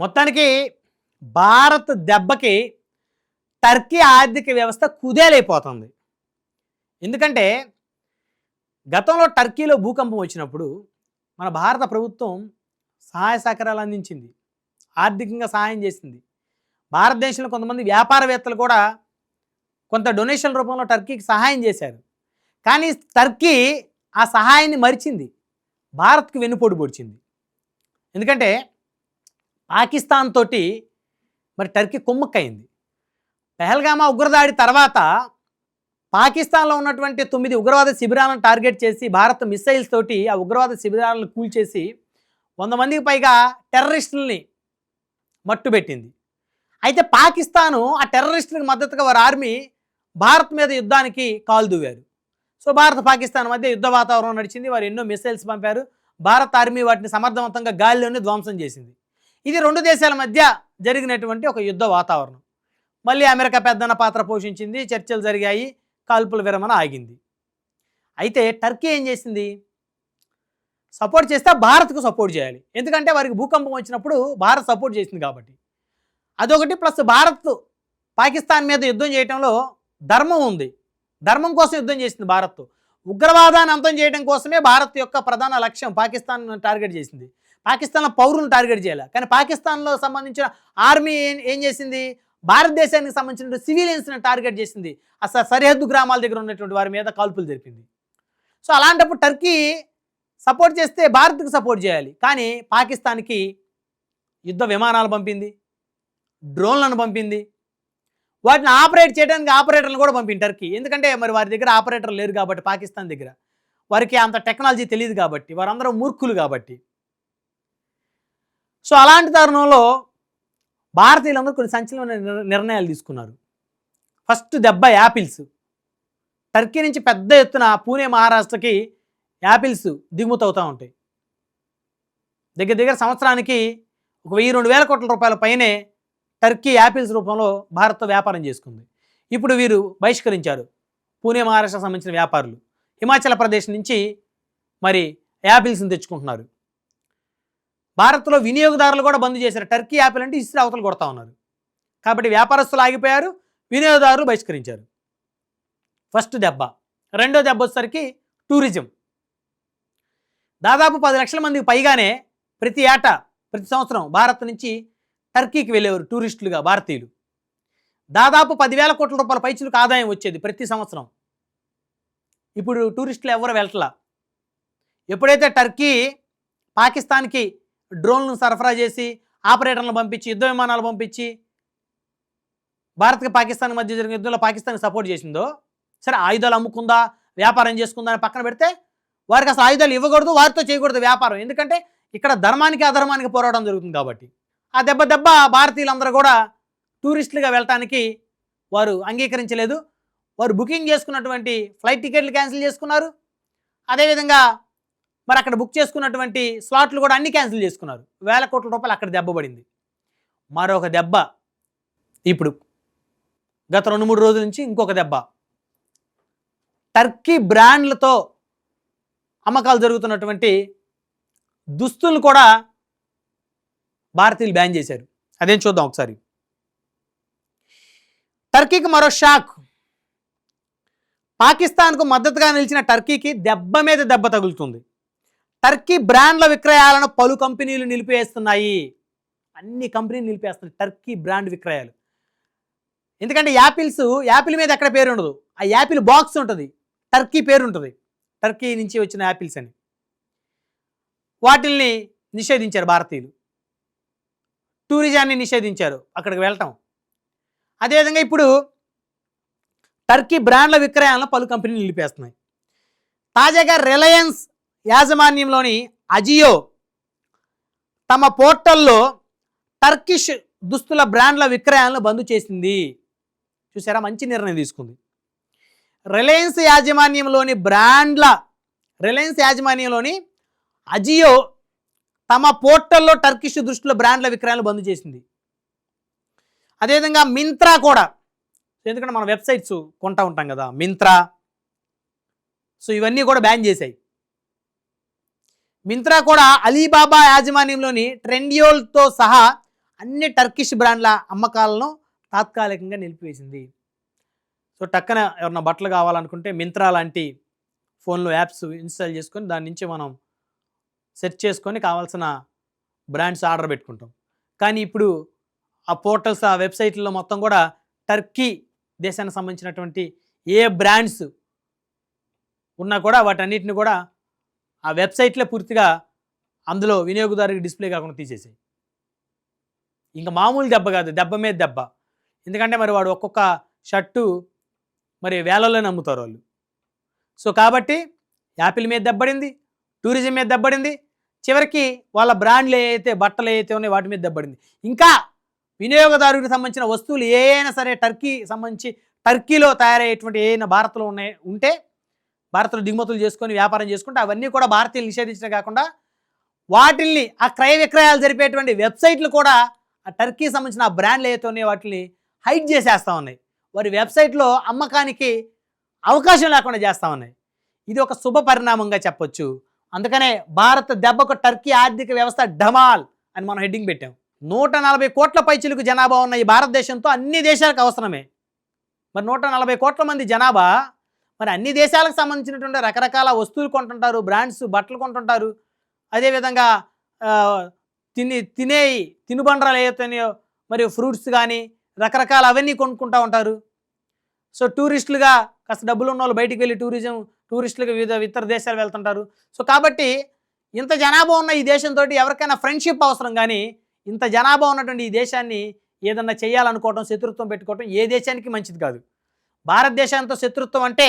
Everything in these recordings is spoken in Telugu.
మొత్తానికి భారత్ దెబ్బకి టర్కీ ఆర్థిక వ్యవస్థ కుదేలైపోతుంది. ఎందుకంటే గతంలో టర్కీలో భూకంపం వచ్చినప్పుడు మన భారత ప్రభుత్వం సహాయ సహకారాలు అందించింది, ఆర్థికంగా సహాయం చేసింది. భారతదేశంలో కొంతమంది వ్యాపారవేత్తలు కూడా కొంత డొనేషన్ రూపంలో టర్కీకి సహాయం చేశారు. కానీ టర్కీ ఆ సహాయాన్ని మరిచింది, భారత్కి వెన్నుపోటు పొడిచింది. ఎందుకంటే పాకిస్తాన్ తోటి మరి టర్కీ కుమ్మక్కయింది. పెహల్గామా ఉగ్రదాడి తర్వాత పాకిస్తాన్లో ఉన్నటువంటి 9 ఉగ్రవాద శిబిరాలను టార్గెట్ చేసి భారత్ మిసైల్స్ తోటి ఆ ఉగ్రవాద శిబిరాలను కూల్చేసి 100 మందికి పైగా టెర్రరిస్టులని మట్టుబెట్టింది. అయితే పాకిస్తాను ఆ టెర్రరిస్టులకు మద్దతుగా వారి ఆర్మీ భారత్ మీద యుద్ధానికి కాలు దువ్వారు. సో భారత్ పాకిస్తాన్ మధ్య యుద్ధ వాతావరణం నడిచింది. వారు ఎన్నో మిసైల్స్ పంపారు. భారత్ ఆర్మీ వాటిని సమర్థవంతంగా గాలిలోనే ధ్వంసం చేసింది. ఇది 2 దేశాల మధ్య జరిగినటువంటి ఒక యుద్ధ వాతావరణం. మళ్ళీ అమెరికా పెద్దన్న పాత్ర పోషించింది, చర్చలు జరిగాయి, కాల్పుల విరమణ ఆగింది. అయితే టర్కీ ఏం చేసింది? సపోర్ట్ చేస్తే భారత్కు సపోర్ట్ చేయాలి. ఎందుకంటే వారికి భూకంపం వచ్చినప్పుడు భారత్ సపోర్ట్ చేసింది కాబట్టి. అదొకటి. ప్లస్ భారత్ పాకిస్తాన్ మీద యుద్ధం చేయడంలో ధర్మం ఉంది, ధర్మం కోసం యుద్ధం చేసింది భారత్. ఉగ్రవాదాన్ని అంతం చేయడం కోసమే భారత్ యొక్క ప్రధాన లక్ష్యం పాకిస్తాన్ టార్గెట్ చేసింది. పాకిస్తాన్లో పౌరులను టార్గెట్ చేయాలి. కానీ పాకిస్తాన్లో సంబంధించిన ఆర్మీ ఏం చేసింది? భారతదేశానికి సంబంధించిన సివిలియన్స్ని టార్గెట్ చేసింది. అసలు సరిహద్దు గ్రామాల దగ్గర ఉన్నటువంటి వారి మీద కాల్పులు జరిపింది. సో అలాంటప్పుడు టర్కీ సపోర్ట్ చేస్తే భారత్కి సపోర్ట్ చేయాలి. కానీ పాకిస్తాన్కి యుద్ధ విమానాలు పంపింది, డ్రోన్లను పంపింది, వాటిని ఆపరేట్ చేయడానికి ఆపరేటర్లు కూడా పంపింది టర్కీ. ఎందుకంటే మరి వారి దగ్గర ఆపరేటర్లు లేరు కాబట్టి, పాకిస్తాన్ దగ్గర వారికి అంత టెక్నాలజీ తెలియదు కాబట్టి, వారందరూ మూర్ఖులు కాబట్టి. సో అలాంటి తరుణంలో భారతీయులందరూ కొన్ని సంచలన నిర్ణయాలు తీసుకున్నారు. ఫస్ట్ దెబ్బ యాపిల్స్. టర్కీ నుంచి పెద్ద ఎత్తున పూణే మహారాష్ట్రకి యాపిల్స్ దిగుమతి అవుతూ ఉంటాయి. దగ్గర సంవత్సరానికి 1000-2000 కోట్ల రూపాయల పైనే టర్కీ యాపిల్స్ రూపంలో భారత్తో వ్యాపారం చేసుకుంది. ఇప్పుడు వీరు బహిష్కరించారు పూణే మహారాష్ట్రకు సంబంధించిన వ్యాపారులు. హిమాచల్ ప్రదేశ్ నుంచి మరి యాపిల్స్ని తెచ్చుకుంటున్నారు. భారత్లో వినియోగదారులు కూడా బంద్ చేశారు. టర్కీ యాపిల్ అంటే ఇస్త్రీ అవతలు కొడతా ఉన్నారు కాబట్టి వ్యాపారస్తులు ఆగిపోయారు, వినియోగదారులు బహిష్కరించారు. ఫస్ట్ దెబ్బ. రెండో దెబ్బ వచ్చేసరికి టూరిజం. దాదాపు 10 లక్షల మందికి పైగానే ప్రతి సంవత్సరం భారత్ నుంచి టర్కీకి వెళ్ళేవారు టూరిస్టులుగా భారతీయులు. దాదాపు 10,000 కోట్ల రూపాయల పైచులకు ఆదాయం వచ్చేది ప్రతి సంవత్సరం. ఇప్పుడు టూరిస్టులు ఎవరు వెళ్ళట్లా. ఎప్పుడైతే టర్కీ పాకిస్తాన్కి డ్రోన్లను సరఫరా చేసి ఆపరేటర్లను పంపించి యుద్ధ విమానాలు పంపించి భారత్కి పాకిస్తాన్ మధ్య జరిగిన యుద్ధంలో పాకిస్తాన్కి సపోర్ట్ చేసిందో, సరే ఆయుధాలు అమ్ముకుందా, వ్యాపారం చేసుకుందా అని పక్కన పెడితే వారికి అసలు ఆయుధాలు ఇవ్వకూడదు, వారితో చేయకూడదు వ్యాపారం. ఎందుకంటే ఇక్కడ ధర్మానికి అధర్మానికి పోరాటం జరుగుతుంది కాబట్టి. ఆ దెబ్బ భారతీయులందరూ కూడా టూరిస్టులుగా వెళ్ళటానికి వారు అంగీకరించలేదు. వారు బుకింగ్ చేసుకున్నటువంటి ఫ్లైట్ టికెట్లు క్యాన్సిల్ చేసుకున్నారు. అదేవిధంగా మరి అక్కడ బుక్ చేసుకున్నటువంటి స్లాట్లు కూడా అన్ని క్యాన్సిల్ చేసుకున్నారు. 1000 కోట్ల రూపాయలు అక్కడ దెబ్బ పడింది. మరొక దెబ్బ ఇప్పుడు గత 2-3 రోజుల నుంచి ఇంకొక దెబ్బ. టర్కీ బ్రాండ్లతో అమ్మకాలు జరుగుతున్నటువంటి దుస్తులు కూడా భారతీయులు బ్యాన్ చేశారు. అదేం చూద్దాం ఒకసారి. టర్కీకి మరో షాక్. పాకిస్తాన్కు మద్దతుగా నిలిచిన టర్కీకి దెబ్బ మీద దెబ్బ తగులుతుంది. టర్కీ బ్రాండ్ల విక్రయాలను పలు కంపెనీలు నిలిపివేస్తున్నాయి. అన్ని కంపెనీలు నిలిపేస్తున్నాయి టర్కీ బ్రాండ్ విక్రయాలు. ఎందుకంటే యాపిల్ మీద ఎక్కడ పేరు ఉండదు. ఆ యాపిల్ బాక్స్ ఉంటుంది, టర్కీ పేరు ఉంటుంది, టర్కీ నుంచి వచ్చిన యాపిల్స్ అని. వాటిల్ని నిషేధించారు భారతీయులు. టూరిజాన్ని నిషేధించారు, అక్కడికి వెళ్ళటం. అదేవిధంగా ఇప్పుడు టర్కీ బ్రాండ్ల విక్రయాలను పలు కంపెనీలు నిలిపేస్తున్నాయి. తాజాగా రిలయన్స్ యాజమాన్యంలోని అజియో తమ పోర్టల్లో టర్కిష్ దుస్తుల బ్రాండ్ల విక్రయాలను బంద్ చేసింది. చూసారా, మంచి నిర్ణయం తీసుకుంది. రిలయన్స్ యాజమాన్యంలోని అజియో తమ పోర్టల్లో టర్కిష్ దుస్తుల బ్రాండ్ల విక్రయాలను బంద్ చేసింది. అదేవిధంగా మింత్రా కూడా, ఎందుకంటే మనం వెబ్సైట్స్ కొంటా ఉంటాం కదా, మింత్రా, సో ఇవన్నీ కూడా బ్యాన్ చేశాయి. మింత్రా కూడా అలీబాబా యాజమాన్యంలోని ట్రెండియోల్తో సహా అన్ని టర్కిష్ బ్రాండ్ల అమ్మకాలను తాత్కాలికంగా నిలిపివేసింది. సో టక్కన ఎవరన్నా బట్టలు కావాలనుకుంటే మింత్రా లాంటి ఫోన్లో యాప్స్ ఇన్స్టాల్ చేసుకొని దాని నుంచి మనం సెర్చ్ చేసుకొని కావాల్సిన బ్రాండ్స్ ఆర్డర్ పెట్టుకుంటాం. కానీ ఇప్పుడు ఆ పోర్టల్స్, ఆ వెబ్సైట్లలో మొత్తం కూడా టర్కీ దేశానికి సంబంధించినటువంటి ఏ బ్రాండ్స్ ఉన్నా కూడా వాటన్నిటిని కూడా ఆ వెబ్సైట్లో పూర్తిగా అందులో వినియోగదారుకి డిస్ప్లే కాకుండా తీసేసాయి. ఇంకా మామూలు దెబ్బ కాదు, దెబ్బ మీద దెబ్బ. ఎందుకంటే మరి వాడు ఒక్కొక్క షర్టు మరి వేలల్లోనే అమ్ముతారు వాళ్ళు. సో కాబట్టి యాపిల్ మీద దెబ్బడింది, టూరిజం మీద దెబ్బడింది, చివరికి వాళ్ళ బ్రాండ్లు ఏవైతే బట్టలు ఏవైతే ఉన్నాయో వాటి మీద దెబ్బడింది. ఇంకా వినియోగదారుడికి సంబంధించిన వస్తువులు ఏ అయినా సరే టర్కీలో తయారయ్యేటువంటి ఏమైనా భారత్లో ఉంటే భారత్లో దిగుమతులు చేసుకొని వ్యాపారం చేసుకుంటే అవన్నీ కూడా భారతీయులు నిషేధించడం కాకుండా వాటిల్ని ఆ క్రయ విక్రయాలు జరిపేటువంటి వెబ్సైట్లు కూడా ఆ టర్కీ సంబంధించిన ఆ బ్రాండ్లు ఏవైతే ఉన్నాయో వాటిని హైడ్ చేసేస్తూ ఉన్నాయి. వారి వెబ్సైట్లో అమ్మకానికి అవకాశం లేకుండా చేస్తూ ఉన్నాయి. ఇది ఒక శుభ పరిణామంగా చెప్పొచ్చు. అందుకనే భారత దెబ్బకు టర్కీ ఆర్థిక వ్యవస్థ డమాల్ అని మనం హెడ్డింగ్ పెట్టాం. 140 కోట్ల పైచిలుకు జనాభా ఉన్న ఈ భారతదేశంతో అన్ని దేశాలకు అవసరమే. మరి 140 కోట్ల మంది జనాభా, మరి అన్ని దేశాలకు సంబంధించినటువంటి రకరకాల వస్తువులు కొంటుంటారు, బ్రాండ్స్ బట్టలు కొంటుంటారు. అదేవిధంగా తినుబండరాలు ఏవైతున్నాయో మరియు ఫ్రూట్స్ కానీ రకరకాల అవన్నీ కొనుక్కుంటూ ఉంటారు. సో టూరిస్టులుగా కాస్త డబ్బులు ఉన్న వాళ్ళు బయటికి వెళ్ళి టూరిస్టులుగా వివిధ ఇతర దేశాలు వెళ్తుంటారు. సో కాబట్టి ఇంత జనాభా ఉన్న ఈ దేశంతో ఎవరికైనా ఫ్రెండ్షిప్ అవసరం, కానీ ఇంత జనాభా ఉన్నటువంటి ఈ దేశాన్ని ఏదన్నా చేయాలనుకోవడం, శత్రుత్వం పెట్టుకోవడం ఏ దేశానికి మంచిది కాదు. భారతదేశంతో శత్రుత్వం అంటే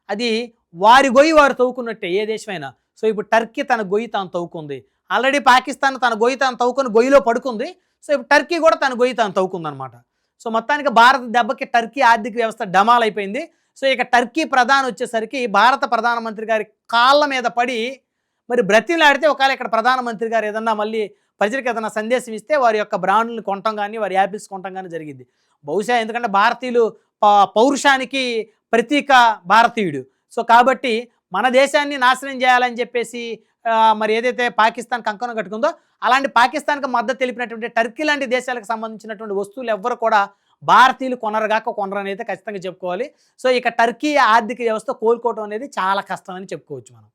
అది వారి గొయ్యి వారు తవ్వుకున్నట్టే ఏ దేశమైనా. సో ఇప్పుడు టర్కీ తన గొయ్యి తాను తవ్వుకుంది. ఆల్రెడీ పాకిస్తాన్ తన గొయ్యి తాను తవ్వుకొని గొయ్యిలో పడుకుంది. సో ఇప్పుడు టర్కీ కూడా తన గొయ్యి తాను తవ్వుకుందనమాట. సో మొత్తానికి భారత దెబ్బకి టర్కీ ఆర్థిక వ్యవస్థ డమాల్ అయిపోయింది. సో ఇక టర్కీ ప్రధాని వచ్చేసరికి భారత ప్రధానమంత్రి గారి కాళ్ళ మీద పడి మరి బ్రతిమలాడితే ఒకవేళ ఇక్కడ ప్రధానమంత్రి గారు ఏదన్నా మళ్ళీ ప్రజలకు ఏదైనా సందేశం ఇస్తే వారి యొక్క బ్రాండ్లను కొనటం కానీ వారి యాపిల్స్ కొనటం కానీ జరిగింది బహుశా. ఎందుకంటే భారతీయులు పౌరుషానికి ప్రతీక భారతీయుడు. సో కాబట్టి మన దేశాన్ని నాశనం చేయాలని చెప్పేసి మరి ఏదైతే పాకిస్తాన్ కంకణం కట్టుకుందో అలాంటి పాకిస్తాన్కి మద్దతు తెలిపినటువంటి టర్కీ లాంటి దేశాలకు సంబంధించినటువంటి వస్తువులు ఎవ్వరు కూడా భారతీయులు కొనరు అనేది ఖచ్చితంగా చెప్పుకోవాలి. సో ఇక టర్కీ ఆర్థిక వ్యవస్థ కోలుకోవడం అనేది చాలా కష్టం అని చెప్పుకోవచ్చు మనం.